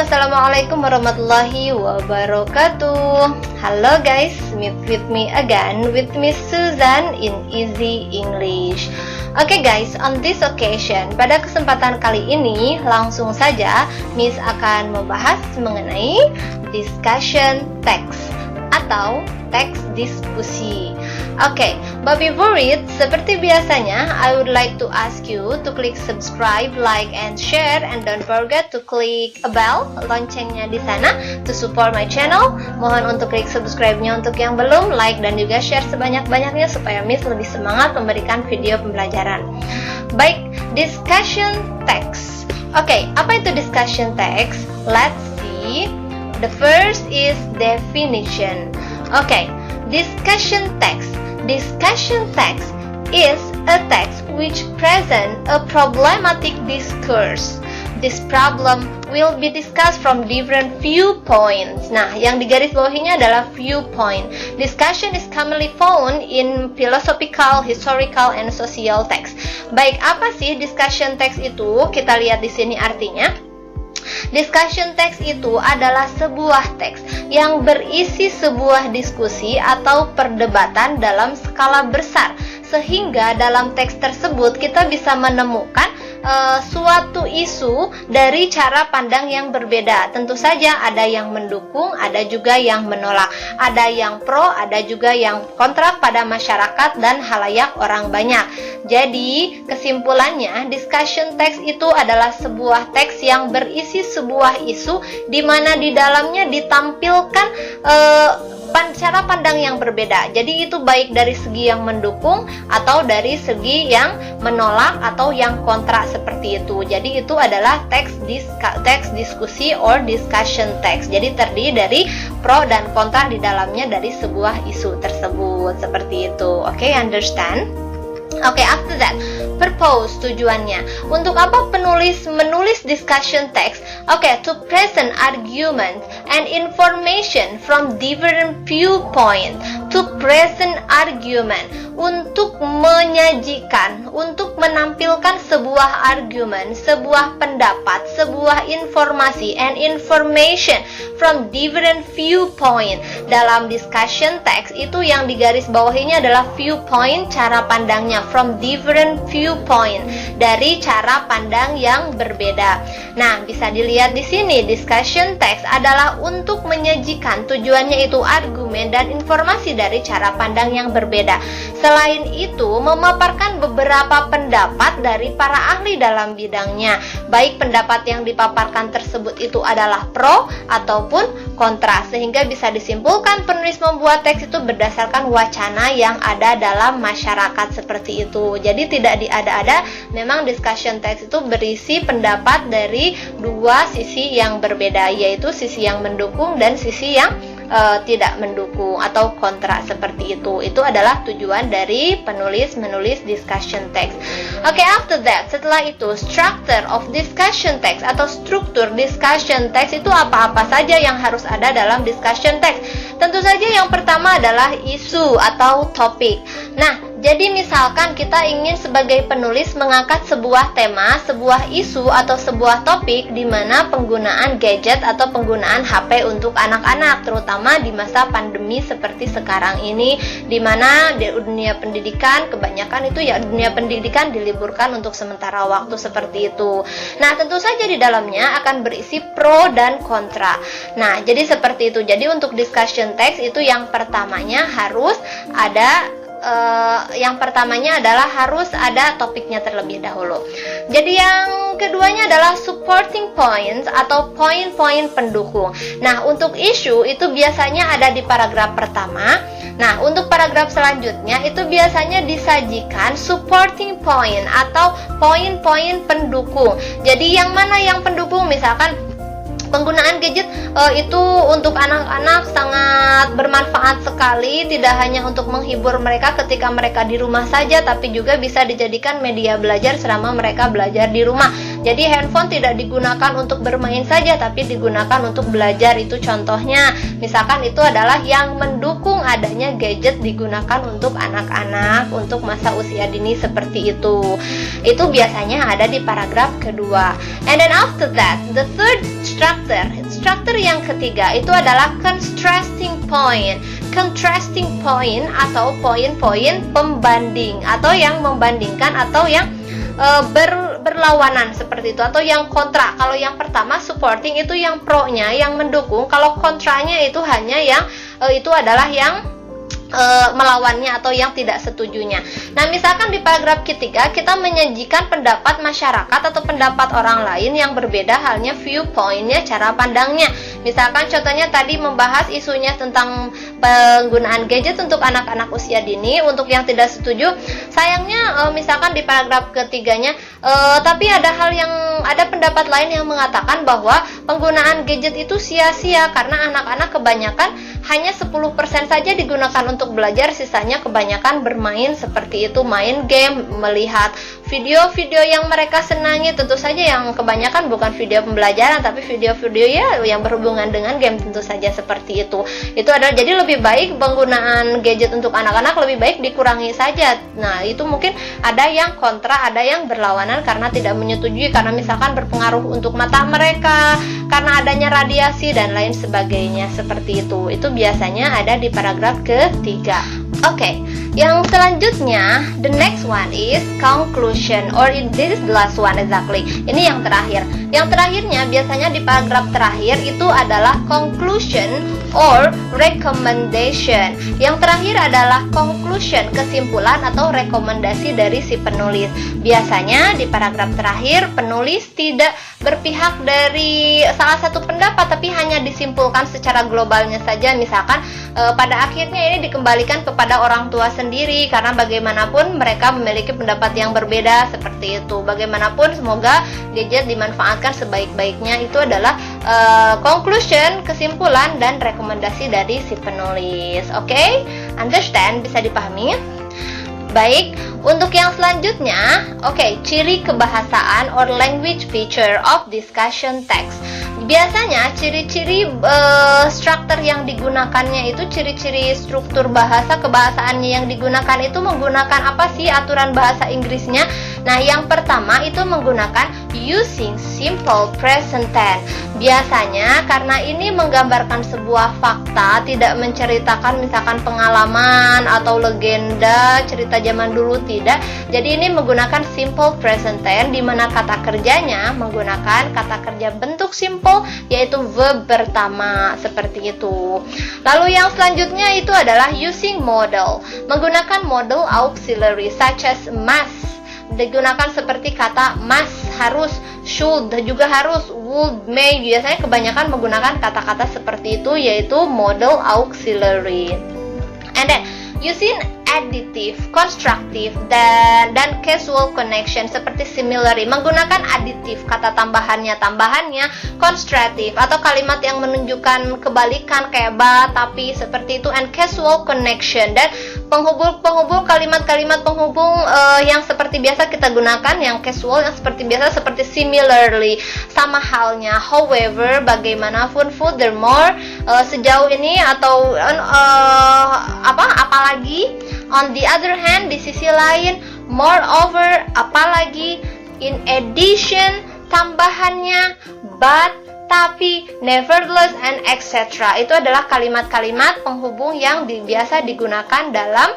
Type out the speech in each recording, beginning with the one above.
Assalamualaikum warahmatullahi wabarakatuh. Hello guys, meet with me again with Miss Susan in Easy English. Oke guys, on this occasion, pada kesempatan kali ini langsung saja Miss akan membahas mengenai discussion text atau teks diskusi. Oke, but before it, seperti biasanya, I would like to ask you to click subscribe, like, and share, and don't forget to click a bell, loncengnya di sana, to support my channel. Mohon untuk klik subscribe-nya untuk yang belum, like, dan juga share sebanyak-banyaknya supaya Miss lebih semangat memberikan video pembelajaran. Baik, discussion text. Oke, apa itu discussion text? Let's see. The first is definition. Okay, discussion text. Discussion text is a text which present a problematic discourse. This problem will be discussed from different viewpoints. Nah, yang digarisbawahinya adalah viewpoint. Discussion is commonly found in philosophical, historical, and social text. Baik, apa sih discussion text itu? Kita lihat di sini artinya. Discussion text itu adalah sebuah teks yang berisi sebuah diskusi atau perdebatan dalam skala besar, sehingga dalam teks tersebut kita bisa menemukan suatu isu dari cara pandang yang berbeda. Tentu saja ada yang mendukung, ada juga yang menolak, ada yang pro, ada juga yang kontra pada masyarakat dan halayak orang banyak. Jadi kesimpulannya, discussion text itu adalah sebuah teks yang berisi sebuah isu di mana di dalamnya ditampilkan cara pandang yang berbeda. Jadi itu baik dari segi yang mendukung atau dari segi yang menolak atau yang kontra seperti itu. Jadi itu adalah teks diskusi or discussion text. Jadi terdiri dari pro dan kontra di dalamnya dari sebuah isu tersebut. Seperti itu. Oke, understand? Oke, after that, purpose, tujuannya. Untuk apa penulis menulis discussion text? Oke, to present argument and information from different viewpoint. To present argument, untuk menyajikan, untuk menampilkan sebuah argument, sebuah pendapat, sebuah informasi and information from different viewpoint. Dalam discussion text itu yang digarisbawahinya adalah viewpoint, cara pandangnya, from different viewpoint, dari cara pandang yang berbeda. Nah, bisa dilihat di sini, discussion text adalah untuk menyajikan, tujuannya itu argumen dan informasi dari cara pandang yang berbeda. Selain itu, memaparkan beberapa pendapat dari para ahli dalam bidangnya. Baik pendapat yang dipaparkan tersebut itu adalah pro ataupun kontra, sehingga bisa disimpulkan penulis membuat teks itu berdasarkan wacana yang ada dalam masyarakat seperti itu. Jadi tidak diada-ada, memang discussion text itu berisi pendapat dari dua sisi yang berbeda, yaitu sisi yang mendukung dan sisi yang tidak mendukung atau kontra seperti itu. Itu adalah tujuan dari penulis menulis discussion text. Oke, after that, setelah itu, structure of discussion text atau struktur discussion text itu apa-apa saja yang harus ada dalam discussion text. Tentu saja yang pertama adalah isu atau topik. Nah, jadi misalkan kita ingin sebagai penulis mengangkat sebuah tema, sebuah isu atau sebuah topik di mana penggunaan gadget atau penggunaan HP untuk anak-anak, terutama di masa pandemi seperti sekarang ini, di mana di dunia pendidikan kebanyakan itu ya dunia pendidikan diliburkan untuk sementara waktu seperti itu. Nah, tentu saja di dalamnya akan berisi pro dan kontra. Nah, jadi seperti itu. Jadi untuk discussion text itu yang pertamanya harus ada adalah harus ada topiknya terlebih dahulu. Jadi yang keduanya adalah supporting points atau poin-poin pendukung. Nah, untuk isu itu biasanya ada di paragraf pertama. Nah, untuk paragraf selanjutnya itu biasanya disajikan supporting point atau poin-poin pendukung. Jadi yang mana yang pendukung? Misalkan penggunaan gadget itu untuk anak-anak sangat bermanfaat sekali, tidak hanya untuk menghibur mereka ketika mereka di rumah saja, tapi juga bisa dijadikan media belajar selama mereka belajar di rumah. Jadi handphone tidak digunakan untuk bermain saja, tapi digunakan untuk belajar. Itu contohnya. Misalkan itu adalah yang mendukung adanya gadget digunakan untuk anak-anak untuk masa usia dini seperti itu. Itu biasanya ada di paragraf kedua. And then after that, the third structure yang ketiga itu adalah contrasting point. Contrasting point atau poin-poin pembanding, atau yang membandingkan, atau yang berlawanan seperti itu, atau yang kontra. Kalau yang pertama supporting itu yang pro-nya, yang mendukung. Kalau kontranya itu hanya yang itu adalah yang melawannya atau yang tidak setujunya. Nah, misalkan di paragraf ketiga kita menyajikan pendapat masyarakat atau pendapat orang lain yang berbeda halnya, viewpointnya, cara pandangnya. Misalkan contohnya tadi membahas isunya tentang penggunaan gadget untuk anak-anak usia dini. Untuk yang tidak setuju, sayangnya misalkan di paragraf ketiganya, tapi ada pendapat lain yang mengatakan bahwa penggunaan gadget itu sia-sia karena anak-anak kebanyakan hanya 10% saja digunakan untuk belajar, sisanya kebanyakan bermain seperti itu, main game, melihat video-video yang mereka senangi. Tentu saja yang kebanyakan bukan video pembelajaran, tapi video-video ya yang berhubungan dengan game, tentu saja seperti itu. Itu adalah, jadi lebih baik penggunaan gadget untuk anak-anak lebih baik dikurangi saja. Nah, itu mungkin ada yang kontra, ada yang berlawanan karena tidak menyetujui, karena misalkan berpengaruh untuk mata mereka, karena adanya radiasi dan lain sebagainya seperti itu. Itu biasanya ada di paragraf ketiga. Oke, yang selanjutnya, the next one is conclusion, or this is the last one exactly. Ini yang terakhir. Yang terakhirnya biasanya di paragraf terakhir itu adalah conclusion or recommendation. Yang terakhir adalah conclusion, kesimpulan atau rekomendasi dari si penulis. Biasanya di paragraf terakhir penulis tidak berpihak dari salah satu pendapat, tapi hanya disimpulkan secara globalnya saja. Misalkan pada akhirnya ini dikembalikan kepada orang tua sendiri, karena bagaimanapun mereka memiliki pendapat yang berbeda seperti itu. Bagaimanapun semoga gadget dimanfaatkan sebaik-baiknya. Itu adalah conclusion, kesimpulan, dan rekomendasi dari si penulis. Oke? Understand? Bisa dipahami? Baik, untuk yang selanjutnya, ciri kebahasaan or language feature of discussion text. Biasanya ciri-ciri struktur yang digunakannya itu, ciri-ciri struktur bahasa kebahasaannya yang digunakan itu menggunakan apa sih aturan bahasa Inggrisnya? Nah, yang pertama itu menggunakan using simple present tense. Biasanya karena ini menggambarkan sebuah fakta, tidak menceritakan misalkan pengalaman atau legenda cerita zaman dulu, tidak. Jadi ini menggunakan simple present tense, di mana kata kerjanya menggunakan kata kerja bentuk simple, yaitu verb pertama seperti itu. Lalu yang selanjutnya itu adalah using model, menggunakan model auxiliary such as must, digunakan seperti kata must, harus, should juga harus, would, may. Biasanya kebanyakan menggunakan kata-kata seperti itu, yaitu model auxiliary. And then using additive, constructive, dan casual connection seperti similarly, menggunakan additif, kata tambahannya, constructive atau kalimat yang menunjukkan kebalikan kayak but, tapi, seperti itu, and casual connection, dan penghubung kalimat-kalimat penghubung yang seperti biasa kita gunakan, yang casual yang seperti biasa seperti similarly, sama halnya, however, bagaimanapun, furthermore, sejauh ini, atau apalagi, on the other hand, di sisi lain, moreover, apalagi, in addition, tambahannya, but, tapi, nevertheless, and etc. Itu adalah kalimat-kalimat penghubung yang biasa digunakan dalam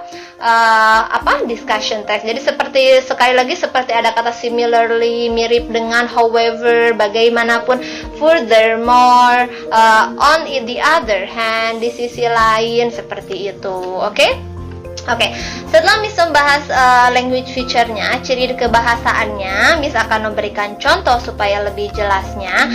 discussion text. Jadi sekali lagi seperti ada kata similarly, mirip dengan however, bagaimanapun, furthermore, on the other hand, di sisi lain, seperti itu. Oke, setelah Miss membahas language feature-nya, ciri kebahasaannya, Miss akan memberikan contoh supaya lebih jelasnya.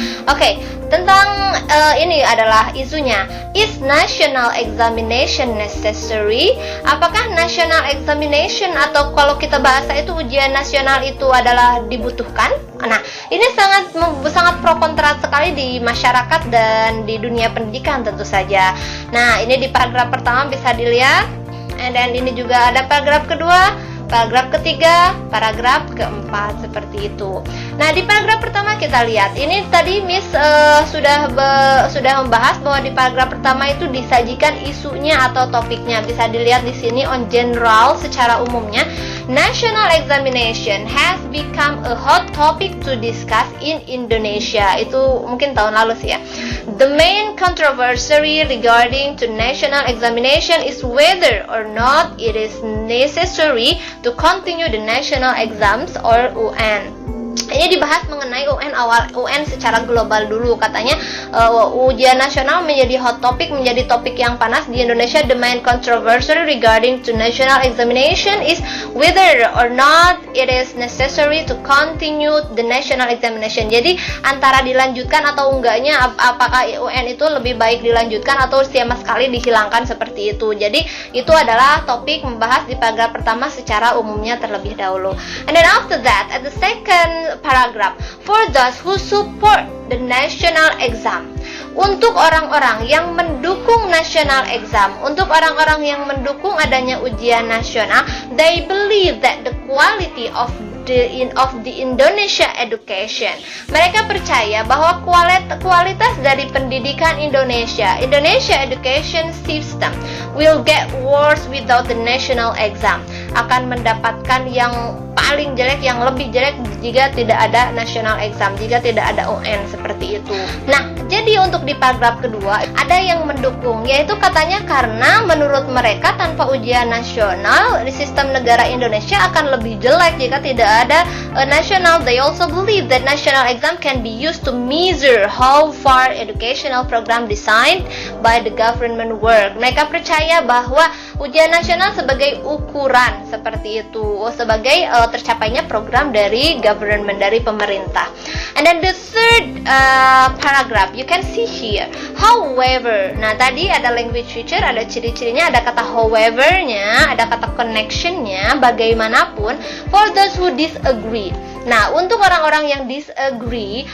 Tentang ini adalah isunya. Is national examination necessary? Apakah national examination atau kalau kita bahasa itu ujian nasional itu adalah dibutuhkan? Nah, ini sangat pro kontra sekali di masyarakat dan di dunia pendidikan tentu saja. Nah, ini di paragraf pertama bisa dilihat. And then ini juga ada paragraf kedua. paragraf ketiga, paragraf keempat, seperti itu. Nah, di paragraf pertama kita lihat, ini tadi Miss sudah membahas bahwa di paragraf pertama itu disajikan isunya atau topiknya. Bisa dilihat di sini on general, secara umumnya, national examination has become a hot topic to discuss in Indonesia. Itu mungkin tahun lalu sih ya. The main controversy regarding to national examination is whether or not it is necessary to continue the national exams or UN. Ini dibahas mengenai UN secara global dulu. Katanya ujian nasional menjadi hot topic, menjadi topik yang panas di Indonesia. The main controversy regarding to national examination is whether or not it is necessary to continue the national examination. Jadi antara dilanjutkan atau enggaknya, apakah UN itu lebih baik dilanjutkan atau sama sekali dihilangkan, seperti itu. Jadi itu adalah topik membahas di paragraf pertama secara umumnya terlebih dahulu. And then after that, at the second paragraph, for those who support the national exam, untuk orang-orang yang mendukung national exam, untuk orang-orang yang mendukung adanya ujian nasional, they believe that the quality of the Indonesia education, mereka percaya bahwa kualitas dari pendidikan Indonesia education system will get worse without the national exam, akan mendapatkan yang paling jelek, yang lebih jelek jika tidak ada national exam, jika tidak ada UN, seperti itu. Nah, jadi untuk di paragraf kedua ada yang mendukung, yaitu katanya karena menurut mereka tanpa ujian nasional di sistem negara Indonesia akan lebih jelek jika tidak ada national. They also believe that national exam can be used to measure how far educational program designed by the government work. Mereka percaya bahwa ujian nasional sebagai ukuran, seperti itu, sebagai tercapainya program dari government, dari pemerintah. And then the third paragraph you can see here, however. Nah, tadi ada language feature, ada ciri-cirinya, ada kata however-nya, ada kata connection-nya, bagaimanapun, for those who disagree. Nah, untuk orang-orang yang disagree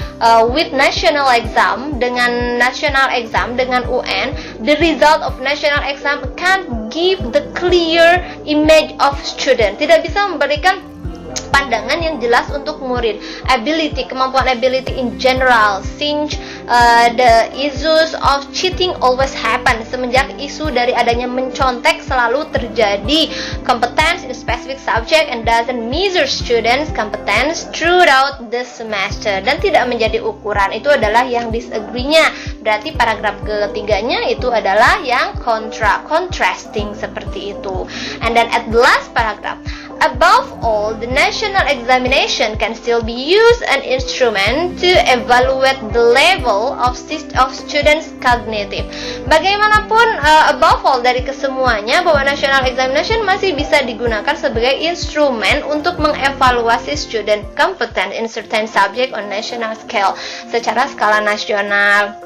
with national exam, dengan national exam, dengan UN, the result of national exam can't give the clear image of student. Tidak bisa memberikan pandangan yang jelas untuk murid. Ability, kemampuan ability in general, since the issues of cheating always happen, semenjak isu dari adanya mencontek selalu terjadi. Competence in specific subject and doesn't measure students' competence throughout the semester, dan tidak menjadi ukuran. Itu adalah yang disagree-nya. Berarti paragraf ketiganya itu adalah yang contrasting, seperti itu. And then at the last paragraph, above all, the national examination can still be used an instrument to evaluate the level of students' cognitive. Bagaimanapun, above all, dari kesemuanya, bahwa national examination masih bisa digunakan sebagai instrumen untuk mengevaluasi student competence in certain subject on national scale, secara skala nasional.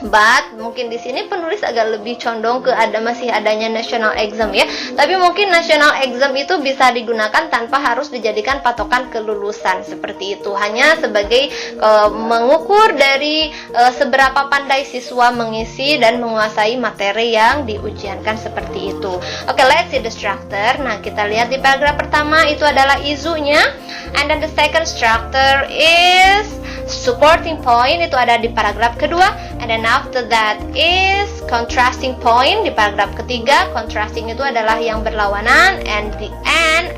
But mungkin di sini penulis agak lebih condong ke masih adanya national exam ya. Tapi mungkin national exam itu bisa digunakan tanpa harus dijadikan patokan kelulusan, seperti itu. Hanya sebagai mengukur dari seberapa pandai siswa mengisi dan menguasai materi yang diujiankan, seperti itu. Oke, let's see the structure. Nah, kita lihat di paragraf pertama itu adalah isunya, and then the second structure is supporting point, itu ada di paragraf kedua, and then after that is contrasting point di paragraf ketiga. Contrasting itu adalah yang berlawanan, and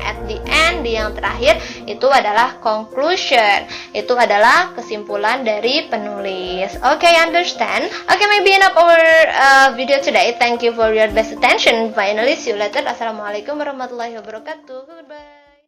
at the end di yang terakhir itu adalah conclusion, itu adalah kesimpulan dari penulis. Okay, understand? Okay, maybe enough our video today. Thank you for your best attention. Finally, see you later. Assalamualaikum warahmatullahi wabarakatuh. Goodbye.